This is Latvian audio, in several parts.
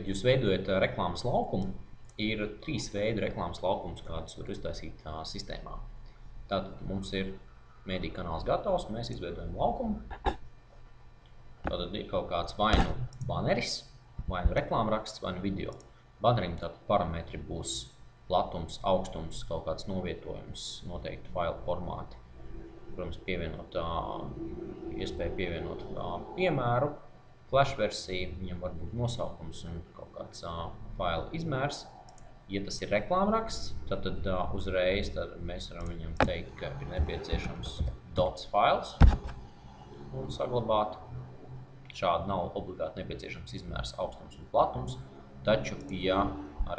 kad jūs veidojat reklāmas laukumu, ir 3 veidi reklāmas laukums, kādus var iztaisīt sistēmā. Tātad mums ir mediju kanāls gatavs, mēs izveidojam laukumu. Tātad ir kaut kāds vai nu baneris, vai nu reklāmraksts, vai nu video. Banerim tātad parametri būs platums, augstums, kaut kāds novietojums, noteikti failu formāti. Protams, iespēja pievienot piemēru, flash versiju, viņam var būt nosaukums un kaut kāds failu izmērs. Ja tas ir reklāmraksts, tad uzreiz mēs varam viņam teikt, ka ir nepieciešams dots fails un saglabāt. Šādi nav obligāti nepieciešams izmērs, augstums un platums, taču, ja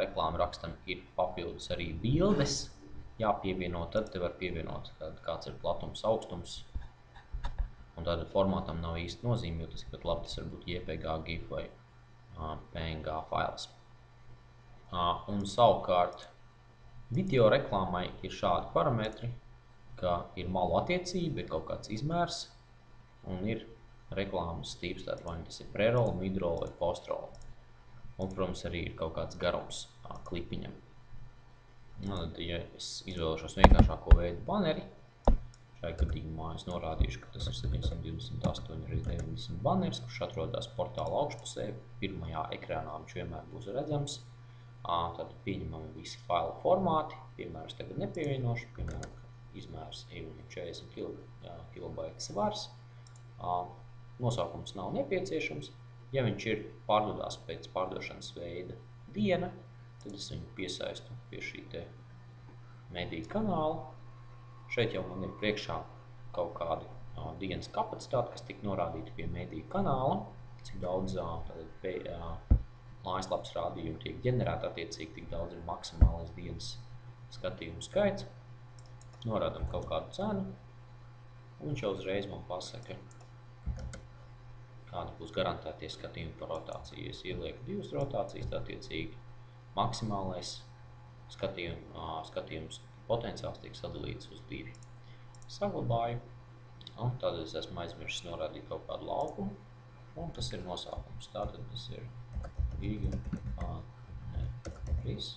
reklāmrakstam ir papildus arī bildes jāpievieno, tad te var pievienot, kāds ir platums, augstums, un tāda formātam nav īsti nozīme, jo tas pat labi, tas var būt JPG, GIF vai PNG fails. Un savukārt video reklāmai ir šādi parametri, ka ir malu attiecība, ir kaut kāds izmērs un ir reklāmas tīps, tātad vai tas ir pre-roll, mid-roll vai post-roll. Un, protams, arī ir kaut kāds garums klipiņam. Tad, ja es izvēlēšos vienkāršāko veidu baneri, šai gadījumā es norādīšu, ka tas ir 728x90 baneris, kurš atrodas portāla augšpusē. Pirmajā ekrānā viņš vienmēr būs redzams. Tad pieņemam visi failu formāti, piemēram, es tagad nepievienošu, piemēram, izmērs ir 40 KB svars. Nosaukums nav nepieciešams. Ja viņš ir pārdodās pēc pārdošanas veida diena, tad es viņu piesaistu pie šī te mediju kanāla. Šeit jau man ir priekšā kaut kādi dienas kapacitāti, kas tika norādīti pie mediju kanāla, cik daudz mājaslapas rādījumu tiek ģenerēta attiecīgi, tik daudz ir maksimālais dienas skatījumu skaits. Norādam kaut kādu cenu, un viņš jau uzreiz man pasaka, kāda būs garantētie skatījumi par rotāciju. Es ielieku 2 rotācijas, attiecīgi maksimālais skatījums potenciāls tiek sadalīts uz 2. Saglabāju, un tad es esmu aizmirsis norādīt kaut kādu laukumu, un tas ir nosaukums. Tātad tas ir baneris,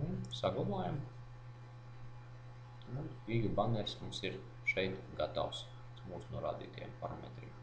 un saglabājam, un baneris mums ir šeit gatavs mūsu norādītiem parametriem.